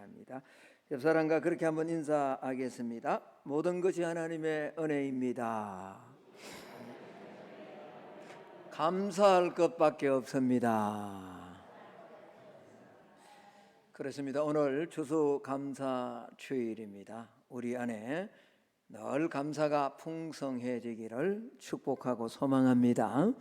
바랍니다. 옆 사람과 그렇게 한번 인사하겠습니다. 모든 것이 하나님의 은혜입니다. 감사할 것밖에 없습니다. 그렇습니다. 오늘 추수감사주일입니다. 우리 안에 늘 감사가 풍성해지기를 축복하고 소망합니다.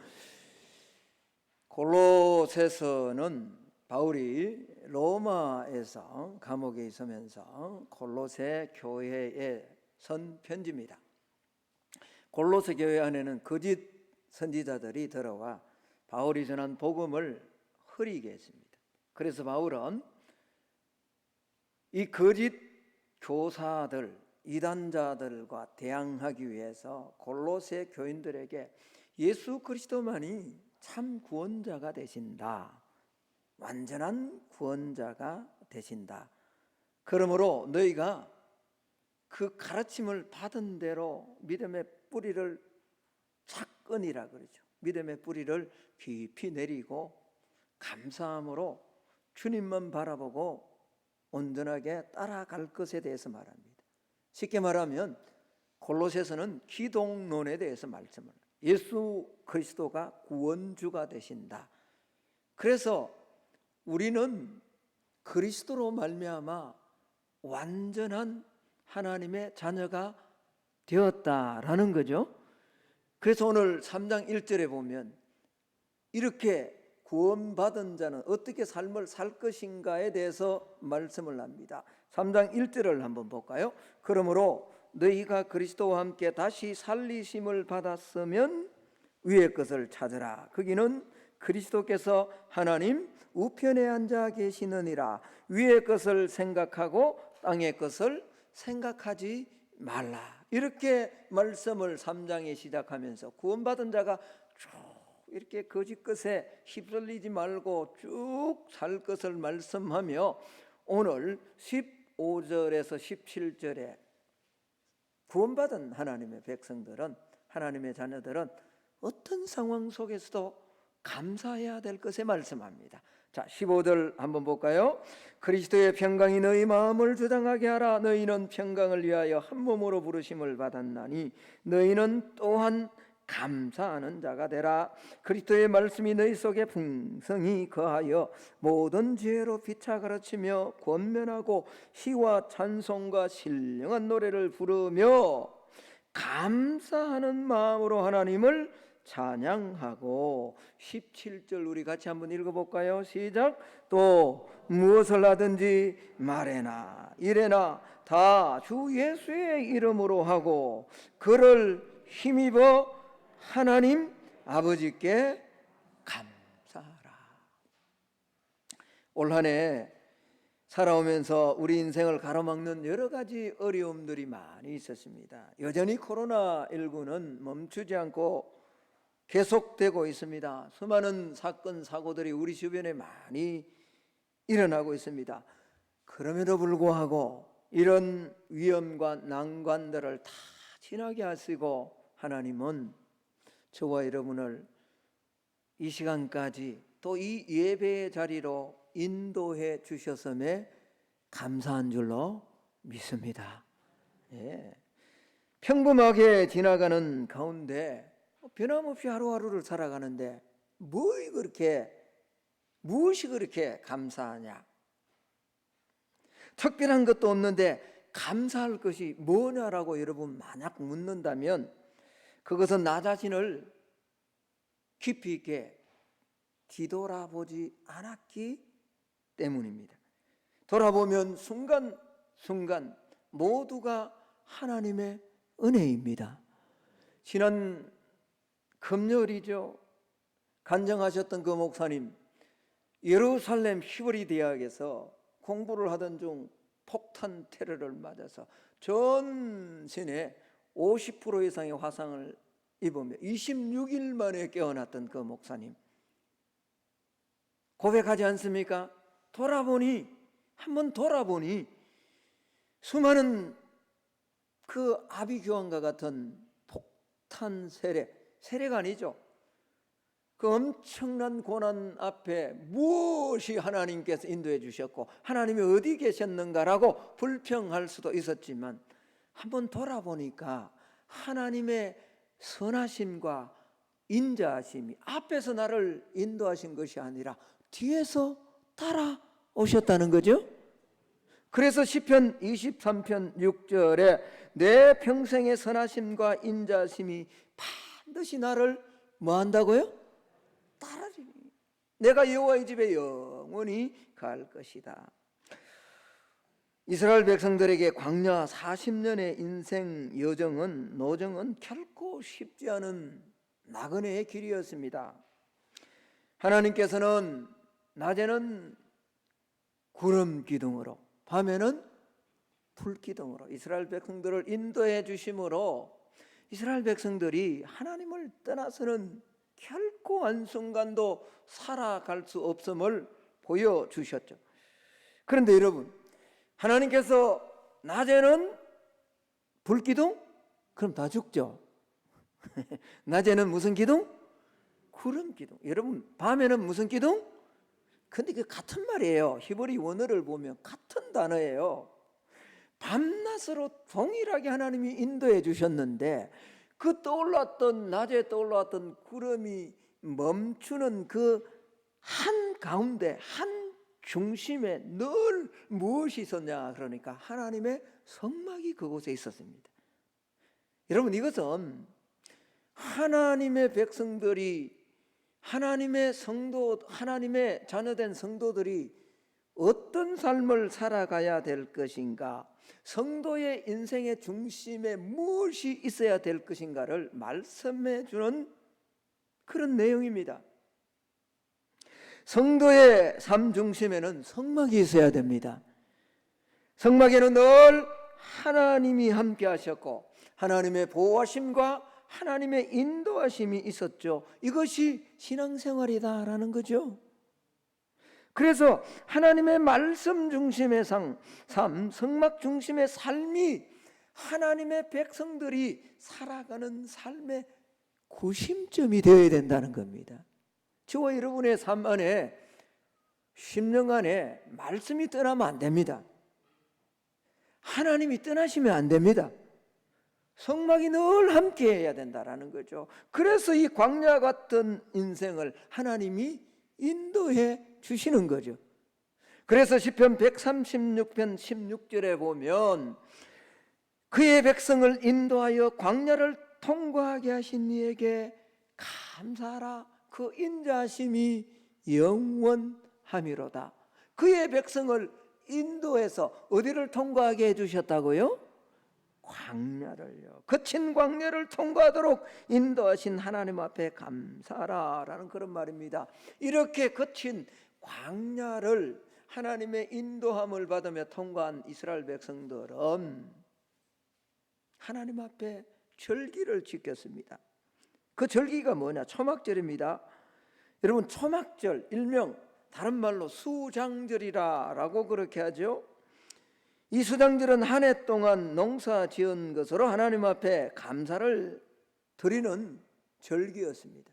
골로새서는 바울이 로마에서 감옥에 있으면서 골로새 교회에 쓴 편지입니다. 골로새 교회 안에는 거짓 선지자들이 들어와 바울이 전한 복음을 흐리게 했습니다. 그래서 바울은 이 거짓 교사들, 이단자들과 대항하기 위해서 골로새 교인들에게 예수 그리스도만이 참 구원자가 되신다, 완전한 구원자가 되신다, 그러므로 너희가 그 가르침을 받은 대로 믿음의 뿌리를 착근이라 그러죠. 믿음의 뿌리를 깊이 내리고 감사함으로 주님만 바라보고 온전하게 따라갈 것에 대해서 말합니다. 쉽게 말하면 골로새서는 기독론에 대해서 말씀을 합니다. 예수 그리스도가 구원주가 되신다. 그래서 우리는 그리스도로 말미암아 완전한 하나님의 자녀가 되었다라는 거죠. 그래서 오늘 3장 1절에 보면 이렇게 구원받은 자는 어떻게 삶을 살 것인가에 대해서 말씀을 합니다. 3장 1절을 한번 볼까요? 그러므로 너희가 그리스도와 함께 다시 살리심을 받았으면 위의 것을 찾으라. 거기는 그리스도께서 하나님 우편에 앉아 계시느니라. 위의 것을 생각하고 땅의 것을 생각하지 말라. 이렇게 말씀을 3장에 시작하면서 구원받은 자가 쭉 이렇게 거짓 것에 휩쓸리지 말고 쭉 살 것을 말씀하며 오늘 15절에서 17절에 구원받은 하나님의 백성들은, 하나님의 자녀들은 어떤 상황 속에서도 감사해야 될 것에 말씀합니다. 자, 15절 한번 볼까요? 그리스도의 평강이 너희 마음을 주장하게 하라. 너희는 평강을 위하여 한 몸으로 부르심을 받았나니 너희는 또한 감사하는 자가 되라. 그리스도의 말씀이 너희 속에 풍성히 거하여 모든 지혜로 피차 가르치며 권면하고 시와 찬송과 신령한 노래를 부르며 감사하는 마음으로 하나님을 찬양하고. 17절 우리 같이 한번 읽어볼까요? 시작. 또 무엇을 하든지 말해나 이래나 다 주 예수의 이름으로 하고 그를 힘입어 하나님 아버지께 감사하라. 올 한 해 살아오면서 우리 인생을 가로막는 여러 가지 어려움들이 많이 있었습니다. 여전히 코로나19는 멈추지 않고 계속되고 있습니다. 수많은 사건 사고들이 우리 주변에 많이 일어나고 있습니다. 그럼에도 불구하고 이런 위험과 난관들을 다 지나게 하시고 하나님은 저와 여러분을 이 시간까지 또 이 예배의 자리로 인도해 주셨음에 감사한 줄로 믿습니다. 예. 평범하게 지나가는 가운데 변함없이 하루하루를 살아가는데 무엇이 그렇게 감사하냐? 특별한 것도 없는데 감사할 것이 뭐냐라고 여러분 만약 묻는다면 그것은 나 자신을 깊이 있게 뒤돌아보지 않았기 때문입니다. 돌아보면 순간순간 모두가 하나님의 은혜입니다. 지난 금요일이죠. 간증하셨던 그 목사님, 예루살렘 히브리 대학에서 공부를 하던 중 폭탄 테러를 맞아서 전신에 50% 이상의 화상을 입으며 26일 만에 깨어났던 그 목사님 고백하지 않습니까? 한번 돌아보니 수많은 그 아비규환과 같은 폭탄 세례가 아니죠. 그 엄청난 고난 앞에 무엇이 하나님께서 인도해 주셨고 하나님이 어디 계셨는가라고 불평할 수도 있었지만 한번 돌아보니까 하나님의 선하심과 인자하심이 앞에서 나를 인도하신 것이 아니라 뒤에서 따라오셨다는 거죠. 그래서 시편 23편 6절에 내 평생의 선하심과 인자하심이 반드시 나를 뭐 한다고요? 따르리니 내가 여호와의 집에 영원히 갈 것이다. 이스라엘 백성들에게 광야 40년의 인생 노정은 결코 쉽지 않은 나그네의 길이었습니다. 하나님께서는 낮에는 구름 기둥으로 밤에는 불 기둥으로 이스라엘 백성들을 인도해 주심으로 이스라엘 백성들이 하나님을 떠나서는 결코 한순간도 살아갈 수 없음을 보여주셨죠. 그런데 여러분, 하나님께서 낮에는 불기둥? 그럼 다 죽죠. 낮에는 무슨 기둥? 구름 기둥. 여러분, 밤에는 무슨 기둥? 근데 그 같은 말이에요. 히브리 원어를 보면 같은 단어예요. 밤낮으로 동일하게 하나님이 인도해 주셨는데 그 낮에 떠올랐던 구름이 멈추는 그 한 가운데 한 중심에 늘 무엇이 있었냐? 그러니까 하나님의 성막이 그곳에 있었습니다. 여러분, 이것은 하나님의 백성들이 하나님의 자녀된 성도들이 어떤 삶을 살아가야 될 것인가, 성도의 인생의 중심에 무엇이 있어야 될 것인가를 말씀해 주는 그런 내용입니다. 성도의 삶 중심에는 성막이 있어야 됩니다. 성막에는 늘 하나님이 함께 하셨고 하나님의 보호하심과 하나님의 인도하심이 있었죠. 이것이 신앙생활이다라는 거죠. 그래서 하나님의 말씀 중심의 삶, 성막 중심의 삶이 하나님의 백성들이 살아가는 삶의 구심점이 되어야 된다는 겁니다. 저와 여러분의 삶 안에 10년 안에 말씀이 떠나면 안 됩니다. 하나님이 떠나시면 안 됩니다. 성막이 늘 함께 해야 된다라는 거죠. 그래서 이 광야 같은 인생을 하나님이 인도해 주시는 거죠. 그래서 시편 136편 16절에 보면 그의 백성을 인도하여 광야를 통과하게 하신 이에게 감사하라. 그 인자하심이 영원함이로다. 그의 백성을 인도해서 어디를 통과하게 해주셨다고요? 광야를요. 거친 광야를 통과하도록 인도하신 하나님 앞에 감사하라라는 그런 말입니다. 이렇게 거친 광야를 하나님의 인도함을 받으며 통과한 이스라엘 백성들은 하나님 앞에 절기를 지켰습니다. 그 절기가 뭐냐? 초막절입니다. 여러분, 초막절 일명 다른 말로 수장절이라고 그렇게 하죠. 이 수장절은 한 해 동안 농사 지은 것으로 하나님 앞에 감사를 드리는 절기였습니다.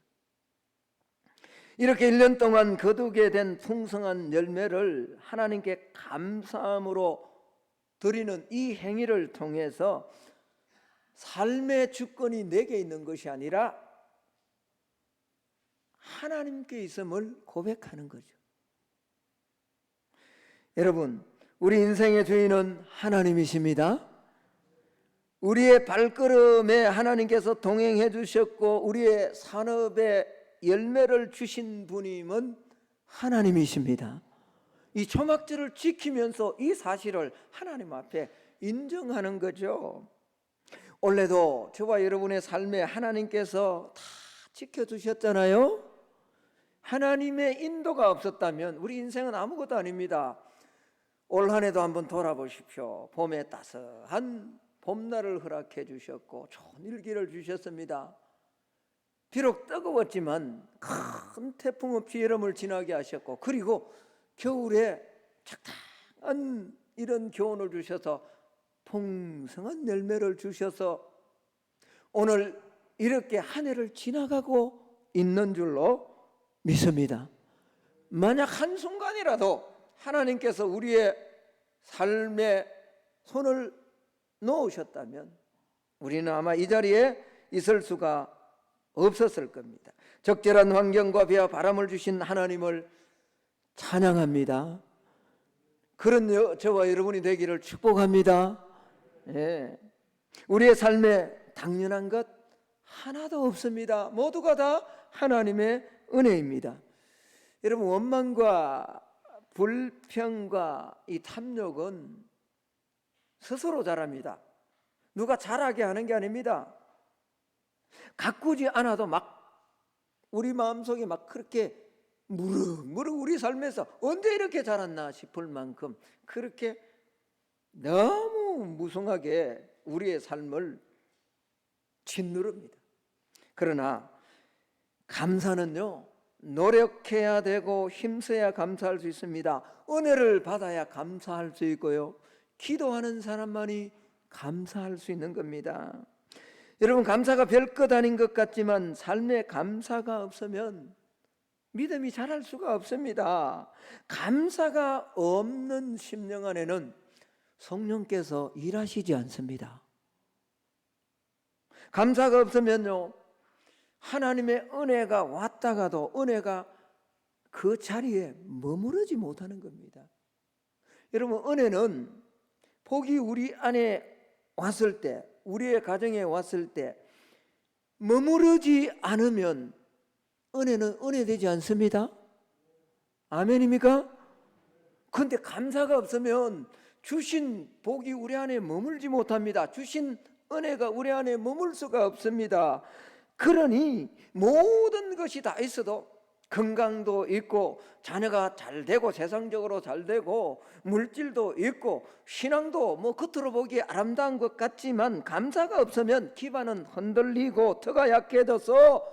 이렇게 1년 동안 거두게 된 풍성한 열매를 하나님께 감사함으로 드리는 이 행위를 통해서 삶의 주권이 내게 있는 것이 아니라 하나님께 있음을 고백하는 거죠. 여러분, 우리 인생의 주인은 하나님이십니다. 우리의 발걸음에 하나님께서 동행해 주셨고 우리의 산업에 열매를 주신 분임은 하나님이십니다. 이 초막절을 지키면서 이 사실을 하나님 앞에 인정하는 거죠. 원래도 저와 여러분의 삶에 하나님께서 다 지켜주셨잖아요. 하나님의 인도가 없었다면 우리 인생은 아무것도 아닙니다. 올 한 해도 한번 돌아보십시오. 봄에 따스한 봄날을 허락해 주셨고 좋은 일기를 주셨습니다. 비록 뜨거웠지만 큰 태풍 없이 여름을 지나게 하셨고, 그리고 겨울에 적당한 이런 교훈을 주셔서 풍성한 열매를 주셔서 오늘 이렇게 한 해를 지나가고 있는 줄로 믿습니다. 만약 한순간이라도 하나님께서 우리의 삶에 손을 놓으셨다면 우리는 아마 이 자리에 있을 수가 없었을 겁니다. 적절한 환경과 비와 바람을 주신 하나님을 찬양합니다. 그런 저와 여러분이 되기를 축복합니다. 예. 우리의 삶에 당연한 것 하나도 없습니다. 모두가 다 하나님의 은혜입니다. 여러분, 원망과 불평과 이 탐욕은 스스로 자랍니다. 누가 잘하게 하는 게 아닙니다. 가꾸지 않아도 막 우리 마음속에 막 그렇게 무럭무럭 우리 삶에서 언제 이렇게 자랐나 싶을 만큼 그렇게 너무 무성하게 우리의 삶을 짓누릅니다. 그러나 감사는요, 노력해야 되고 힘써야 감사할 수 있습니다. 은혜를 받아야 감사할 수 있고요, 기도하는 사람만이 감사할 수 있는 겁니다. 여러분, 감사가 별것 아닌 것 같지만 삶에 감사가 없으면 믿음이 자랄 수가 없습니다. 감사가 없는 심령 안에는 성령께서 일하시지 않습니다. 감사가 없으면요, 하나님의 은혜가 왔다가도 은혜가 그 자리에 머무르지 못하는 겁니다. 여러분, 은혜는 복이 우리 안에 왔을 때, 우리의 가정에 왔을 때 머무르지 않으면 은혜는 은혜되지 않습니다. 아멘입니까? 그런데 감사가 없으면 주신 복이 우리 안에 머물지 못합니다. 주신 은혜가 우리 안에 머물 수가 없습니다. 그러니 모든 것이 다 있어도, 건강도 있고 자녀가 잘 되고 세상적으로 잘 되고 물질도 있고 신앙도 뭐 겉으로 보기에 아름다운 것 같지만 감사가 없으면 기반은 흔들리고 터가 약해져서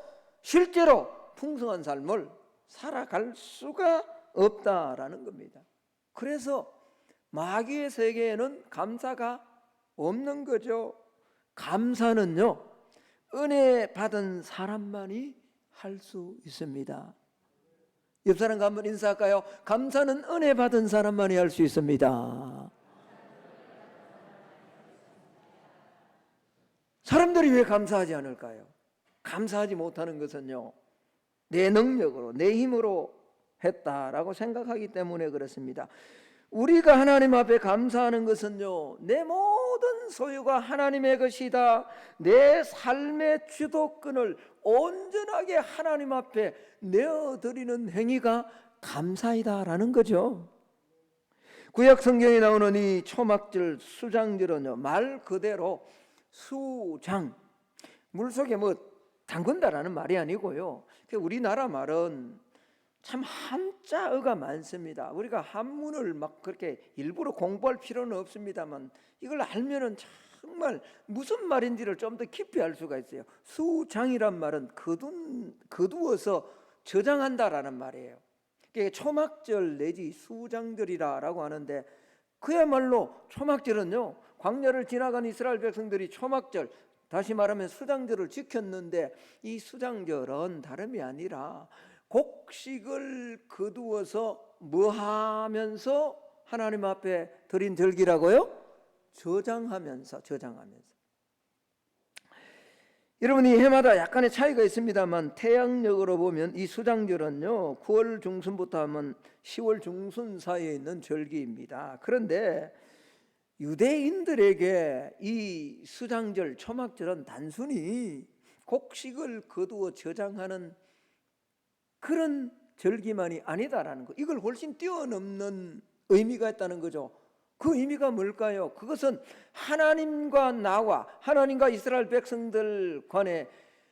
실제로 풍성한 삶을 살아갈 수가 없다라는 겁니다. 그래서 마귀의 세계에는 감사가 없는 거죠. 감사는요, 은혜 받은 사람만이 할 수 있습니다. 옆 사람과 한번 인사할까요? 감사는 은혜 받은 사람만이 할 수 있습니다. 사람들이 왜 감사하지 않을까요? 감사하지 못하는 것은요, 내 능력으로, 내 힘으로 했다라고 생각하기 때문에 그렇습니다. 우리가 하나님 앞에 감사하는 것은요, 내 모든 소유가 하나님의 것이다, 내 삶의 주도권을 온전하게 하나님 앞에 내어드리는 행위가 감사이다라는 거죠. 구약 성경에 나오는 이 초막절, 수장절은요, 말 그대로 수장, 물속에 뭐 담근다라는 말이 아니고요, 우리나라 말은 참 한자어가 많습니다. 우리가 한문을 막 그렇게 일부러 공부할 필요는 없습니다만 이걸 알면은 정말 무슨 말인지를 좀 더 깊이 알 수가 있어요. 수장이란 말은 거두어서 저장한다라는 말이에요. 초막절 내지 수장절이라고 하는데, 그야말로 초막절은요, 광야를 지나간 이스라엘 백성들이 초막절, 다시 말하면 수장절을 지켰는데, 이 수장절은 다름이 아니라 곡식을 거두어서 뭐 하면서 하나님 앞에 드린 절기라고요? 저장하면서. 여러분이 해마다 약간의 차이가 있습니다만 태양력으로 보면 이 수장절은요, 9월 중순부터 하면 10월 중순 사이에 있는 절기입니다. 그런데 유대인들에게 이 수장절, 초막절은 단순히 곡식을 거두어 저장하는 그런 절기만이 아니다라는 거, 이걸 훨씬 뛰어넘는 의미가 있다는 거죠. 그 의미가 뭘까요? 그것은 하나님과 나와 하나님과 이스라엘 백성들 간에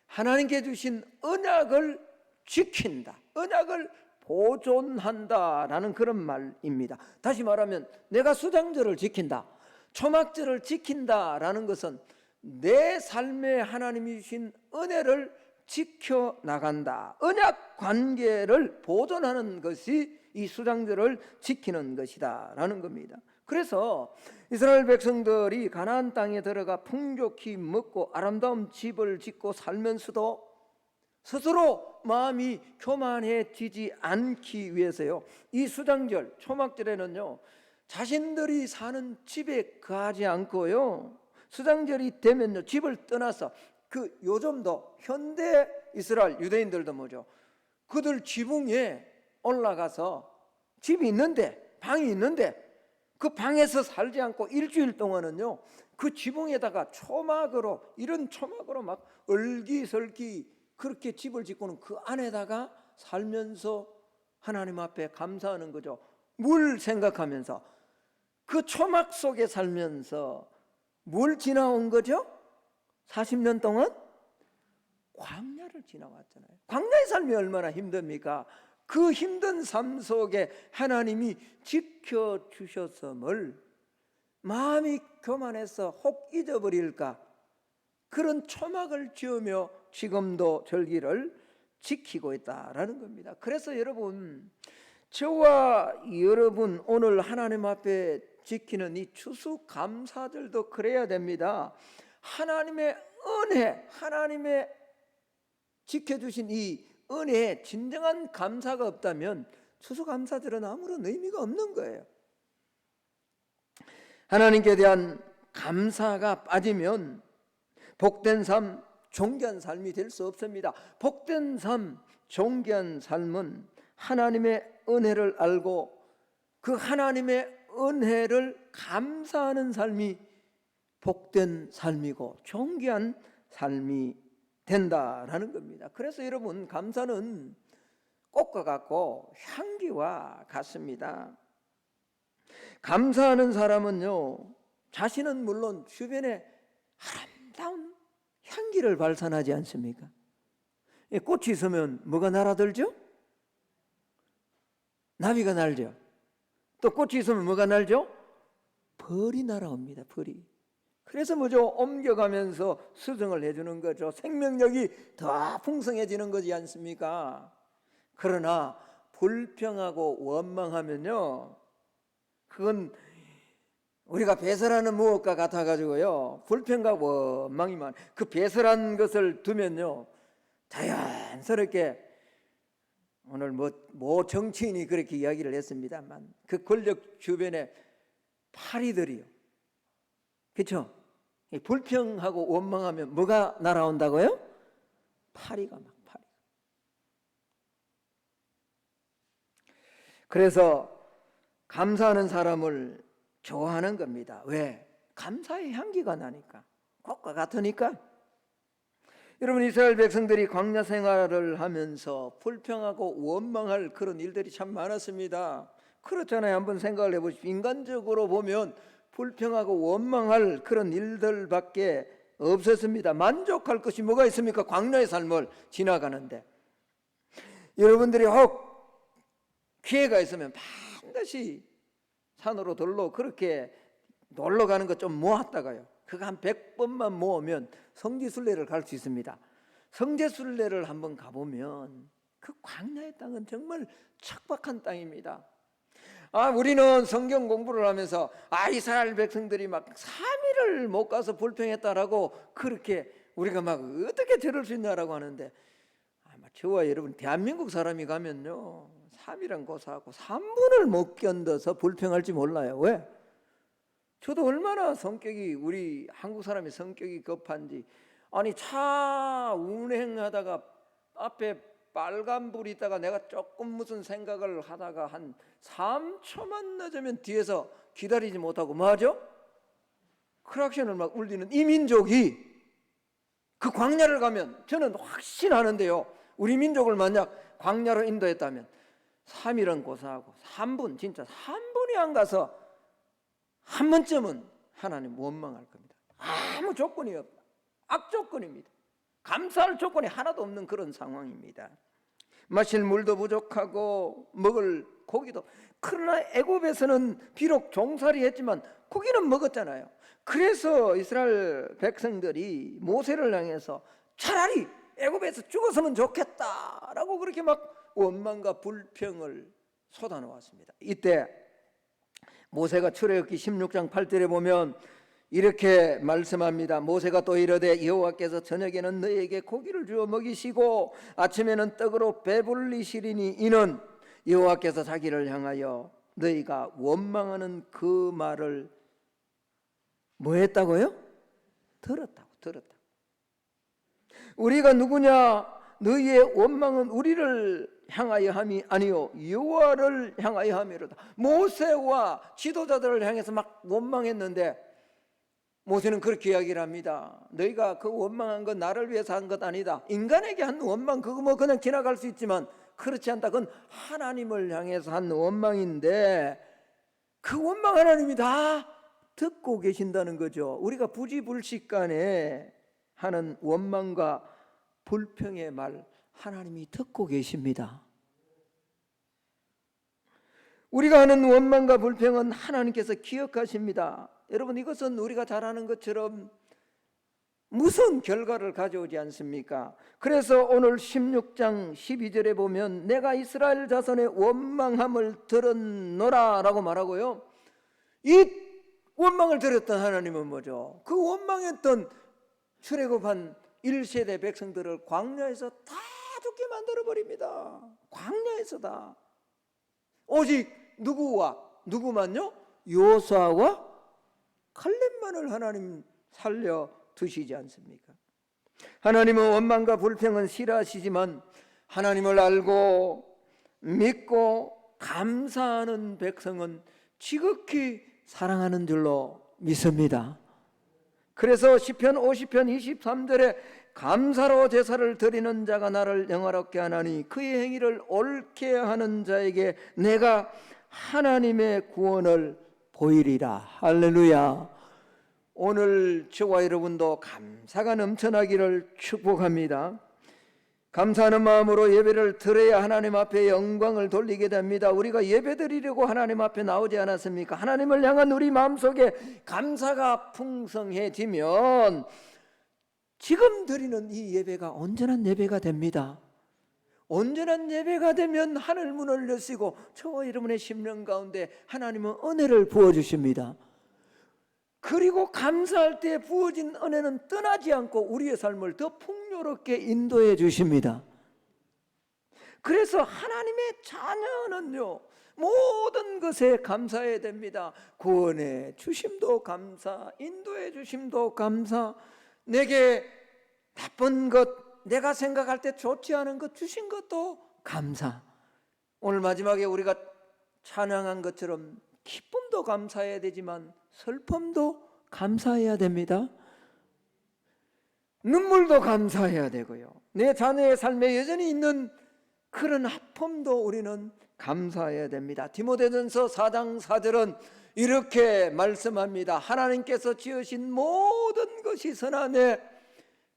하나님께 주신 언약을 지킨다, 언약을 보존한다라는 그런 말입니다. 다시 말하면 내가 수장절을 지킨다, 초막절을 지킨다라는 것은 내 삶에 하나님이 주신 은혜를 지켜나간다, 언약 관계를 보존하는 것이 이 수장절을 지키는 것이다 라는 겁니다. 그래서 이스라엘 백성들이 가나안 땅에 들어가 풍족히 먹고 아름다운 집을 짓고 살면서도 스스로 마음이 교만해지지 않기 위해서요. 이 수장절, 초막절에는요, 자신들이 사는 집에 거하지 않고요, 수장절이 되면요, 집을 떠나서, 요즘도 현대 이스라엘 유대인들도 뭐죠, 그들 지붕에 올라가서 집이 있는데, 방이 있는데 그 방에서 살지 않고 일주일 동안은요, 그 지붕에다가 초막으로, 이런 초막으로 막 얼기설기 그렇게 집을 짓고는 그 안에다가 살면서 하나님 앞에 감사하는 거죠. 뭘 생각하면서, 그 초막 속에 살면서 뭘 지나온 거죠? 40년 동안 광야를 지나왔잖아요. 광야의 삶이 얼마나 힘듭니까? 그 힘든 삶 속에 하나님이 지켜주셨음을 마음이 교만해서 혹 잊어버릴까, 그런 초막을 지으며 지금도 절기를 지키고 있다라는 겁니다. 그래서 여러분, 저와 여러분 오늘 하나님 앞에 지키는 이 추수감사절도 그래야 됩니다. 하나님의 은혜, 하나님의 지켜주신 이 은혜에 진정한 감사가 없다면 추수감사절은 아무런 의미가 없는 거예요. 하나님께 대한 감사가 빠지면 복된 삶, 존귀한 삶이 될 수 없습니다. 복된 삶, 존귀한 삶은 하나님의 은혜를 알고 그 하나님의 은혜를 감사하는 삶이 복된 삶이고 존귀한 삶이 된다라는 겁니다. 그래서 여러분, 감사는 꽃과 같고 향기와 같습니다. 감사하는 사람은요, 자신은 물론 주변에 아름다운 향기를 발산하지 않습니까? 꽃이 있으면 뭐가 날아들죠? 나비가 날죠. 또 꽃이 있으면 뭐가 날죠? 벌이 날아옵니다. 벌이. 그래서 뭐죠? 옮겨가면서 수정을 해주는 거죠. 생명력이 더 풍성해지는 거지 않습니까? 그러나 불평하고 원망하면요, 그건 우리가 배설하는 무엇과 같아가지고요, 불평과 원망이만, 그 배설한 것을 두면요, 자연스럽게, 오늘 뭐 정치인이 그렇게 이야기를 했습니다만, 그 권력 주변에 파리들이요, 그렇죠? 불평하고 원망하면 뭐가 날아온다고요? 파리가 막, 파리. 그래서 감사하는 사람을 좋아하는 겁니다. 왜? 감사의 향기가 나니까, 꽃과 같으니까. 여러분, 이스라엘 백성들이 광야 생활을 하면서 불평하고 원망할 그런 일들이 참 많았습니다. 그렇잖아요. 한번 생각을 해보십시오. 인간적으로 보면 불평하고 원망할 그런 일들밖에 없었습니다. 만족할 것이 뭐가 있습니까? 광야의 삶을 지나가는데. 여러분들이 혹 기회가 있으면 반드시 산으로 들로 그렇게 놀러 가는 거 좀 모았다가요, 그거 한 100번만 모으면 성지순례를 갈 수 있습니다. 성지순례를 한번 가보면 그 광야의 땅은 정말 척박한 땅입니다. 우리는 성경 공부를 하면서 이스라엘 백성들이 막 3일을 못 가서 불평했다라고, 그렇게 우리가 막 어떻게 들을 수 있냐라고 하는데, 저와 여러분, 대한민국 사람이 가면요, 3일은 고사하고 3분을 못 견뎌서 불평할지 몰라요. 왜? 저도 얼마나 성격이, 우리 한국 사람이 성격이 급한지, 차 운행하다가 앞에 빨간불이 있다가 내가 조금 무슨 생각을 하다가 한 3초만 늦으면 뒤에서 기다리지 못하고 뭐 하죠? 크락션을 막 울리는 이 민족이 그 광야를 가면, 저는 확신하는데요, 우리 민족을 만약 광야로 인도했다면 3일은 고사하고 3분, 진짜 3분이 안 가서 한 번쯤은 하나님 원망할 겁니다. 아무 조건이 없다. 악조건입니다. 감사할 조건이 하나도 없는 그런 상황입니다. 마실 물도 부족하고 먹을 고기도, 그러나 애굽에서는 비록 종살이 했지만 고기는 먹었잖아요. 그래서 이스라엘 백성들이 모세를 향해서 차라리 애굽에서 죽었으면 좋겠다라고 그렇게 막 원망과 불평을 쏟아놓았습니다. 이때 모세가 출애굽기 16장 8절에 보면 이렇게 말씀합니다. 모세가 또 이르되 여호와께서 저녁에는 너희에게 고기를 주어 먹이시고 아침에는 떡으로 배불리시리니 이는 여호와께서 자기를 향하여 너희가 원망하는 그 말을 뭐 했다고요? 들었다고. 우리가 누구냐? 너희의 원망은 우리를 향하여 함이 아니요 여호와를 향하여 함이로다. 모세와 지도자들을 향해서 막 원망했는데 모세는 그렇게 이야기를 합니다. 너희가 그 원망한 건 나를 위해서 한 것 아니다. 인간에게 한 원망 그거 뭐 그냥 지나갈 수 있지만 그렇지 않다. 그건 하나님을 향해서 한 원망인데 그 원망 하나님이 다 듣고 계신다는 거죠. 우리가 부지불식간에 하는 원망과 불평의 말 하나님이 듣고 계십니다. 우리가 하는 원망과 불평은 하나님께서 기억하십니다. 여러분, 이것은 우리가 잘 아는 것처럼 무슨 결과를 가져오지 않습니까? 그래서 오늘 16장 12절에 보면 내가 이스라엘 자손의 원망함을 들었노라 라고 말하고요, 이 원망을 들었던 하나님은 뭐죠? 그 원망했던 출애굽한 1세대 백성들을 광야에서 다 죽게 만들어버립니다. 광야에서 다. 오직 누구만요? 요수아와 칼렙만을 하나님 살려 두시지 않습니까? 하나님은 원망과 불평은 싫어하시지만 하나님을 알고 믿고 감사하는 백성은 지극히 사랑하는 줄로 믿습니다. 그래서 시편 50편 23절에 감사로 제사를 드리는 자가 나를 영화롭게 하나니 그의 행위를 옳게 하는 자에게 내가 하나님의 구원을 보이리라. 할렐루야. 오늘 저와 여러분도 감사가 넘쳐나기를 축복합니다. 감사하는 마음으로 예배를 드려야 하나님 앞에 영광을 돌리게 됩니다. 우리가 예배 드리려고 하나님 앞에 나오지 않았습니까? 하나님을 향한 우리 마음속에 감사가 풍성해지면 지금 드리는 이 예배가 온전한 예배가 됩니다. 온전한 예배가 되면 하늘 문을 여시고 저와 여러분의 심령 가운데 하나님은 은혜를 부어주십니다. 그리고 감사할 때 부어진 은혜는 떠나지 않고 우리의 삶을 더 풍요롭게 인도해 주십니다. 그래서 하나님의 자녀는요, 모든 것에 감사해야 됩니다. 구원해 주심도 감사, 인도해 주심도 감사, 내게 나쁜 것, 내가 생각할 때 좋지 않은 것 주신 것도 감사. 오늘 마지막에 우리가 찬양한 것처럼 기쁨도 감사해야 되지만 슬픔도 감사해야 됩니다. 눈물도 감사해야 되고요, 내 자녀의 삶에 여전히 있는 그런 아픔도 우리는 감사해야 됩니다. 디모데전서 4장 4절은 이렇게 말씀합니다. 하나님께서 지으신 모든 것이 선하네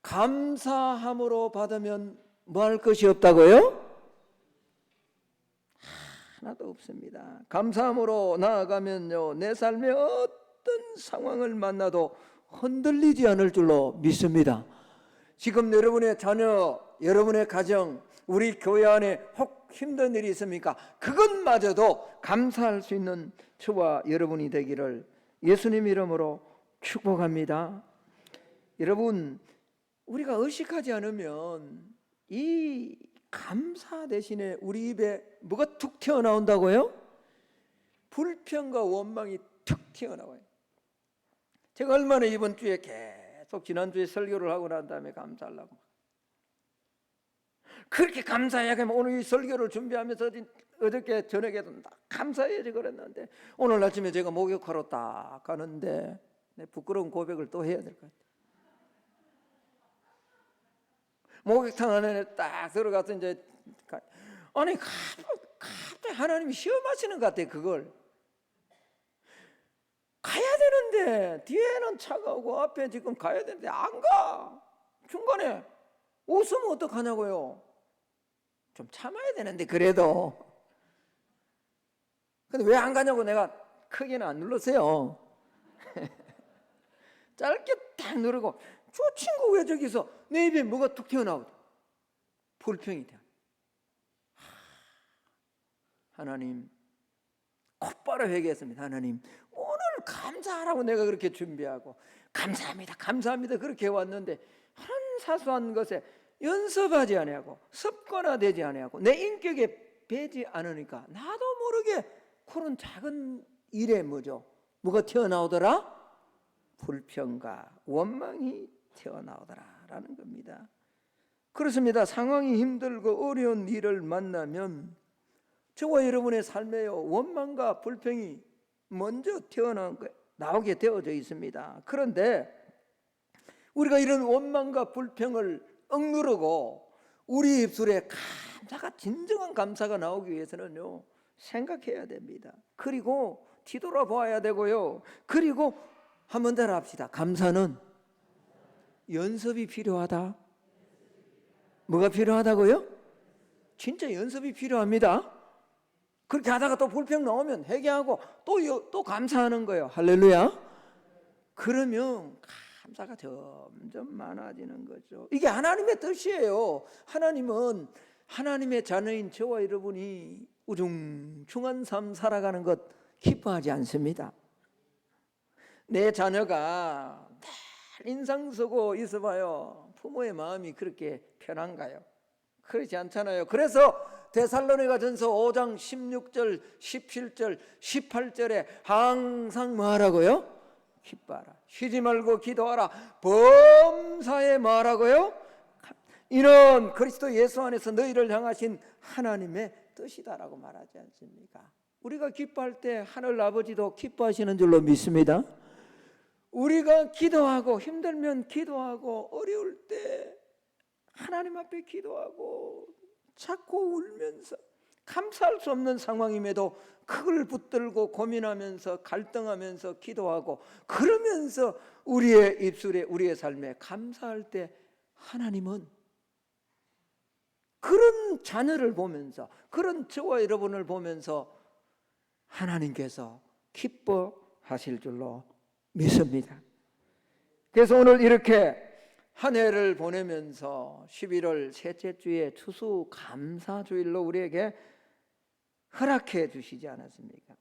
감사함으로 받으면 뭐 할 것이 없다고요? 하나도 없습니다. 감사함으로 나아가면요, 내 삶의 어떤 상황을 만나도 흔들리지 않을 줄로 믿습니다. 지금 여러분의 자녀, 여러분의 가정, 우리 교회 안에 혹 힘든 일이 있습니까? 그것마저도 감사할 수 있는 저와 여러분이 되기를 예수님 이름으로 축복합니다. 여러분, 우리가 의식하지 않으면 이 감사 대신에 우리 입에 뭐가 툭 튀어나온다고요? 불평과 원망이 툭 튀어나와요. 제가 얼마나 이번 주에 계속 지난주에 설교를 하고 난 다음에 감사하려고 그렇게 감사해야 오늘 이 설교를 준비하면서 어저께 저녁에도 감사해야지 그랬는데 오늘 아침에 제가 목욕하러 딱 가는데 부끄러운 고백을 또 해야 될 것 같아요. 목욕탕 안에 딱 들어가서 이제 아니 갑자기 하나님이 시험하시는 것 같아. 그걸 가야 되는데 뒤에는 차가 오고 앞에 지금 가야 되는데 안 가. 중간에 웃으면 어떡하냐고요. 좀 참아야 되는데 그래도. 근데 왜 안 가냐고 내가 크게는 안 눌렀어요. 짧게 딱 누르고 저 친구 왜 저기서 내 입에 뭐가 툭 튀어나오죠? 불평이 돼. 하나님, 곧바로 회개했습니다. 하나님, 오늘 감사 감사하라고 내가 그렇게 준비하고 감사합니다 감사합니다 그렇게 해왔는데 한 사소한 것에 연습하지 아니하고 습관화되지 아니하고 내 인격에 배지 않으니까 나도 모르게 그런 작은 일에 뭐가 튀어나오더라? 불평과 원망이 튀어나오더라라는 겁니다. 그렇습니다. 상황이 힘들고 어려운 일을 만나면 저와 여러분의 삶에요 원망과 불평이 먼저 나오게 되어져 있습니다. 그런데 우리가 이런 원망과 불평을 억누르고 우리 입술에 진정한 감사가 나오기 위해서는요 생각해야 됩니다. 그리고 뒤돌아봐야 되고요. 그리고 한번 더 합시다. 감사는 연습이 필요하다. 뭐가 필요하다고요? 진짜 연습이 필요합니다. 그렇게 하다가 또 불평 나오면 회개하고 또 감사하는 거예요. 할렐루야. 그러면 감사가 점점 많아지는 거죠. 이게 하나님의 뜻이에요. 하나님은 하나님의 자녀인 저와 여러분이 우중충한 삶 살아가는 것 기뻐하지 않습니다. 내 자녀가 늘 인상 쓰고 있어봐요. 부모의 마음이 그렇게 편한가요? 그렇지 않잖아요. 그래서 데살로니가전서 5장 16절 17절 18절에 항상 뭐 하라고요? 기뻐하라. 쉬지 말고 기도하라. 범사에 뭐 하라고요? 이는 그리스도 예수 안에서 너희를 향하신 하나님의 뜻이다라고 말하지 않습니까? 우리가 기뻐할 때 하늘 아버지도 기뻐하시는 줄로 믿습니다. 우리가 기도하고 힘들면 기도하고 어려울 때 하나님 앞에 기도하고 자꾸 울면서 감사할 수 없는 상황임에도 그걸 붙들고 고민하면서 갈등하면서 기도하고 그러면서 우리의 입술에 우리의 삶에 감사할 때 하나님은 그런 자녀를 보면서 그런 저와 여러분을 보면서 하나님께서 기뻐하실 줄로 믿습니다. 그래서 오늘 이렇게 한 해를 보내면서 11월 셋째 주에 추수감사주일로 우리에게 허락해 주시지 않았습니까?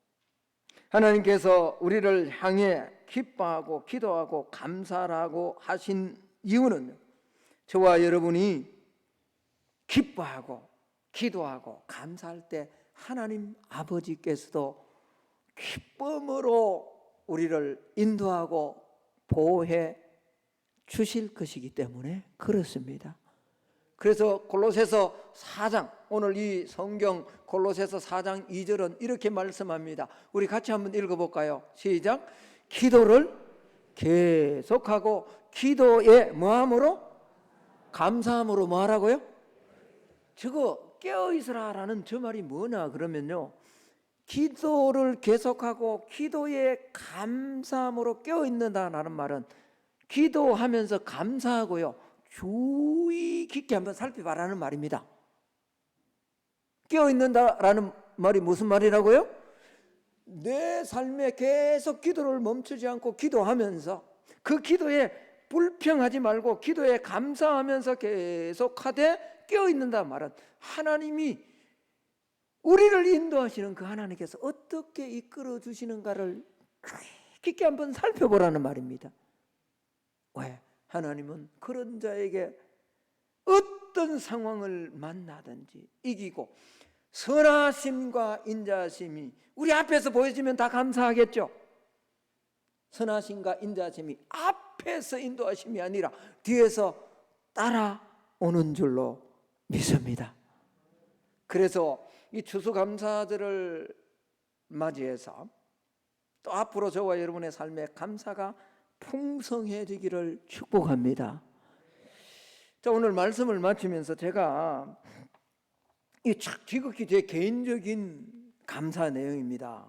하나님께서 우리를 향해 기뻐하고 기도하고 감사하고 하신 이유는 저와 여러분이 기뻐하고 기도하고 감사할 때 하나님 아버지께서도 기쁨으로 우리를 인도하고 보호해 주실 것이기 때문에 그렇습니다. 그래서 골로새서 4장 오늘 이 성경 골로새서 4장 2절은 이렇게 말씀합니다. 우리 같이 한번 읽어볼까요? 시작. 기도를 계속하고 기도에 뭐함으로? 감사함으로 뭐하라고요? 저거 깨어있으라라는 저 말이 뭐냐 그러면요 기도를 계속하고 기도에 감사함으로 깨어있는다라는 말은 기도하면서 감사하고요 주의 깊게 한번 살펴봐라는 말입니다. 깨어있는다라는 말이 무슨 말이라고요? 내 삶에 계속 기도를 멈추지 않고 기도하면서 그 기도에 불평하지 말고 기도에 감사하면서 계속하되 깨어있는다 말은 하나님이 우리를 인도하시는 그 하나님께서 어떻게 이끌어 주시는가를 깊게 한번 살펴보라는 말입니다. 왜? 하나님은 그런 자에게 어떤 상황을 만나든지 이기고 선하심과 인자하심이 우리 앞에서 보여지면 다 감사하겠죠. 선하심과 인자하심이 앞에서 인도하심이 아니라 뒤에서 따라오는 줄로 믿습니다. 그래서 이 추수감사절을 맞이해서 또 앞으로 저와 여러분의 삶에 감사가 풍성해지기를 축복합니다. 자, 오늘 말씀을 마치면서 제가 이 지극히 제 개인적인 감사 내용입니다.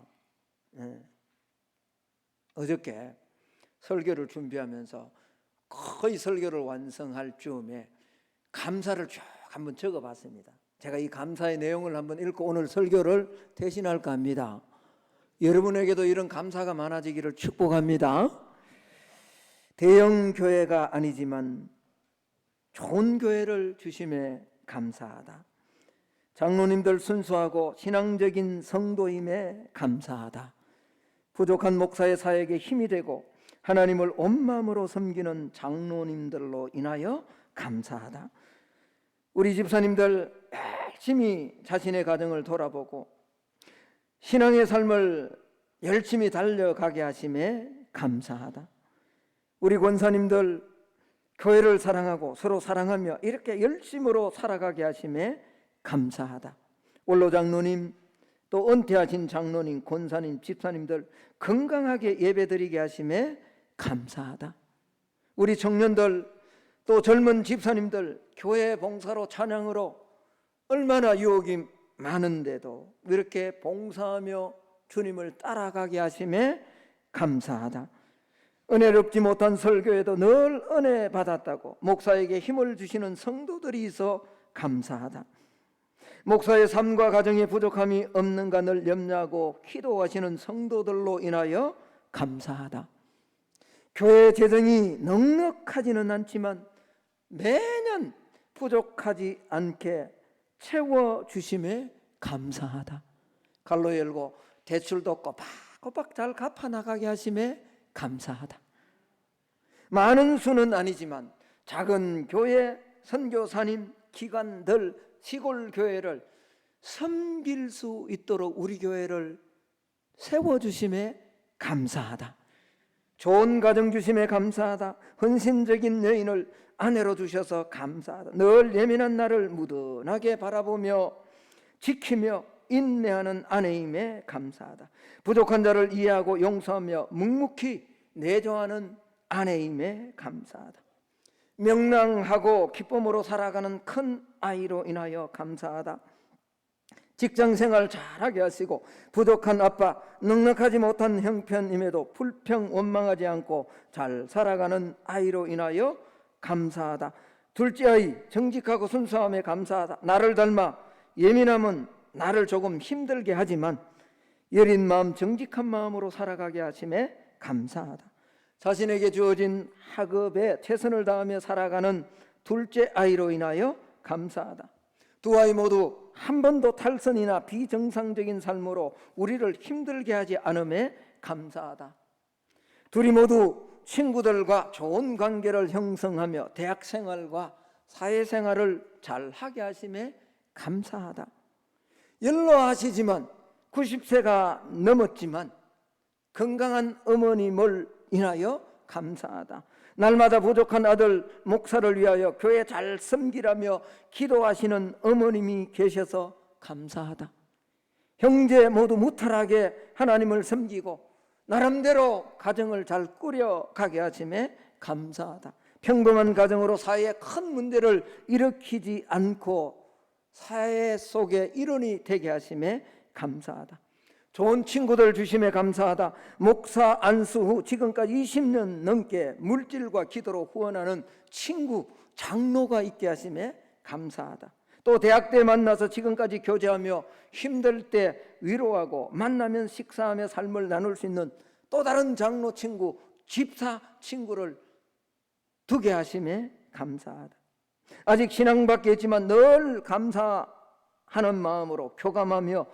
어저께 설교를 준비하면서 거의 설교를 완성할 즈음에 감사를 쭉 한번 적어봤습니다. 제가 이 감사의 내용을 한번 읽고 오늘 설교를 대신할까 합니다. 여러분에게도 이런 감사가 많아지기를 축복합니다. 대형 교회가 아니지만 좋은 교회를 주심에 감사하다. 장로님들 순수하고 신앙적인 성도임에 감사하다. 부족한 목사의 사역에 힘이 되고 하나님을 온 마음으로 섬기는 장로님들로 인하여 감사하다. 우리 집사님들 열심히 자신의 가정을 돌아보고 신앙의 삶을 열심히 달려가게 하심에 감사하다. 우리 권사님들 교회를 사랑하고 서로 사랑하며 이렇게 열심으로 살아가게 하심에 감사하다. 원로 장로님, 또 은퇴하신 장로님, 권사님, 집사님들 건강하게 예배드리게 하심에 감사하다. 우리 청년들, 또 젊은 집사님들 교회 봉사로 찬양으로 얼마나 유혹이 많은데도 이렇게 봉사하며 주님을 따라가게 하심에 감사하다. 은혜롭지 못한 설교에도 늘 은혜 받았다고 목사에게 힘을 주시는 성도들이 있어 감사하다. 목사의 삶과 가정에 부족함이 없는가 늘 염려하고 기도하시는 성도들로 인하여 감사하다. 교회 재정이 넉넉하지는 않지만 매년 부족하지 않게 채워주심에 감사하다. 갈로 열고 대출도 꼬박꼬박 잘 갚아나가게 하심에 감사하다. 많은 수는 아니지만 작은 교회, 선교사님, 기관들, 시골 교회를 섬길 수 있도록 우리 교회를 세워주심에 감사하다. 좋은 가정 주심에 감사하다. 헌신적인 여인을 아내로 주셔서 감사하다. 늘 예민한 나를 무던하게 바라보며 지키며 인내하는 아내임에 감사하다. 부족한 자를 이해하고 용서하며 묵묵히 내조하는 아내임에 감사하다. 명랑하고 기쁨으로 살아가는 큰 아이로 인하여 감사하다. 직장생활 잘하게 하시고 부족한 아빠, 넉넉하지 못한 형편임에도 불평 원망하지 않고 잘 살아가는 아이로 인하여 감사하다. 둘째 아이 정직하고 순수함에 감사하다. 나를 닮아 예민함은 나를 조금 힘들게 하지만 여린 마음, 정직한 마음으로 살아가게 하심에 감사하다. 자신에게 주어진 학업에 최선을 다하며 살아가는 둘째 아이로 인하여 감사하다. 두 아이 모두 한 번도 탈선이나 비정상적인 삶으로 우리를 힘들게 하지 않음에 감사하다. 둘이 모두 친구들과 좋은 관계를 형성하며 대학생활과 사회생활을 잘하게 하심에 감사하다. 연로하시지만 90세가 넘었지만 건강한 어머님을 인하여 감사하다. 날마다 부족한 아들 목사를 위하여 교회 잘 섬기라며 기도하시는 어머님이 계셔서 감사하다. 형제 모두 무탈하게 하나님을 섬기고 나름대로 가정을 잘 꾸려가게 하심에 감사하다. 평범한 가정으로 사회에 큰 문제를 일으키지 않고 사회 속에 일원이 되게 하심에 감사하다. 좋은 친구들 주심에 감사하다. 목사 안수 후 지금까지 20년 넘게 물질과 기도로 후원하는 친구, 장로가 있게 하심에 감사하다. 또 대학 때 만나서 지금까지 교제하며 힘들 때 위로하고 만나면 식사하며 삶을 나눌 수 있는 또 다른 장로 친구, 집사 친구를 두게 하심에 감사하다. 아직 신앙 밖에 있지만 늘 감사하는 마음으로 교감하며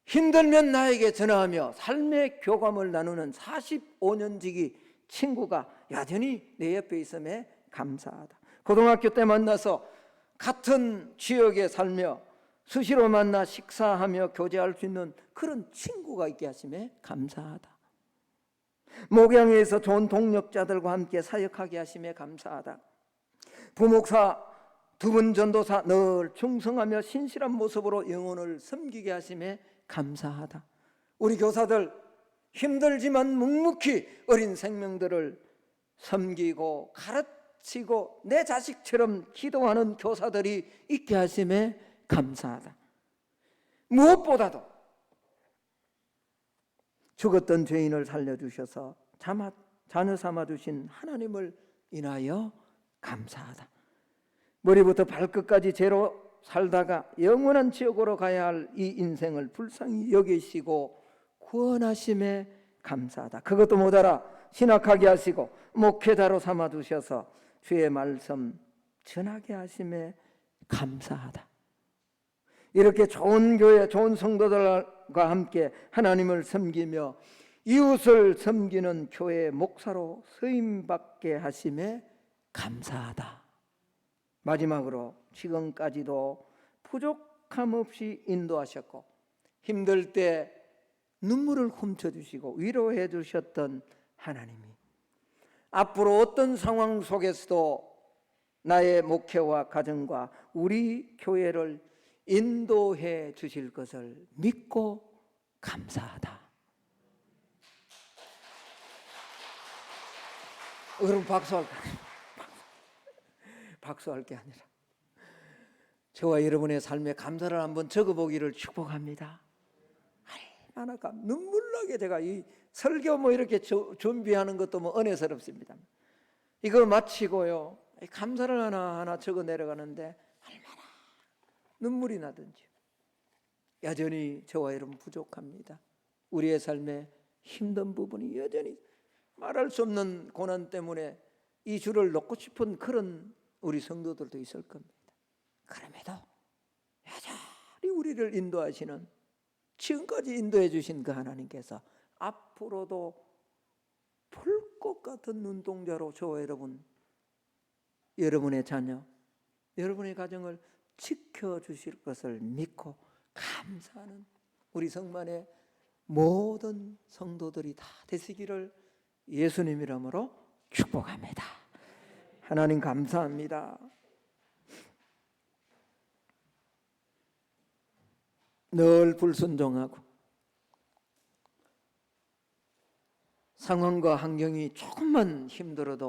힘들면 나에게 전화하며 삶의 교감을 나누는 45년지기 친구가 여전히 내 옆에 있음에 감사하다. 고등학교 때 만나서 같은 지역에 살며 수시로 만나 식사하며 교제할 수 있는 그런 친구가 있게 하심에 감사하다. 목양에서 좋은 동력자들과 함께 사역하게 하심에 감사하다. 부목사, 두 분 전도사 늘 충성하며 신실한 모습으로 영혼을 섬기게 하심에 감사하다. 우리 교사들 힘들지만 묵묵히 어린 생명들을 섬기고 가르치고 내 자식처럼 기도하는 교사들이 있게 하심에 감사하다. 무엇보다도 죽었던 죄인을 살려주셔서 자녀 삼아주신 하나님을 인하여 감사하다. 머리부터 발끝까지 죄로 살다가 영원한 지옥으로 가야 할 이 인생을 불쌍히 여기시고 구원하심에 감사하다. 그것도 모자라 신학하게 하시고 목회자로 삼아두셔서 주의 말씀 전하게 하심에 감사하다. 이렇게 좋은 교회, 좋은 성도들과 함께 하나님을 섬기며 이웃을 섬기는 교회 목사로 쓰임받게 하심에 감사하다. 마지막으로 지금까지도 부족함 없이 인도하셨고 힘들 때 눈물을 훔쳐주시고 위로해 주셨던 하나님이 앞으로 어떤 상황 속에서도 나의 목회와 가정과 우리 교회를 인도해 주실 것을 믿고 감사하다. 여러분 박수할 게 아니라 저와 여러분의 삶에 감사를 한번 적어보기를 축복합니다. 얼마나 눈물 나게 제가 이 설교 뭐 이렇게 준비하는 것도 뭐 은혜스럽습니다. 이거 마치고요 감사를 하나하나 적어 내려가는데 얼마나 눈물이 나든지. 여전히 저와 여러분 부족합니다. 우리의 삶에 힘든 부분이 여전히 말할 수 없는 고난 때문에 이 줄을 놓고 싶은 그런 우리 성도들도 있을 겁니다. 그럼에도 여전히 우리를 인도하시는, 지금까지 인도해 주신 그 하나님께서 앞으로도 불꽃 같은 눈동자로 저와 여러분, 여러분의 자녀, 여러분의 가정을 지켜주실 것을 믿고 감사하는 우리 성만의 모든 성도들이 다 되시기를 예수님 이름으로 축복합니다. 하나님 감사합니다. 늘 불순종하고 상황과 환경이 조금만 힘들어도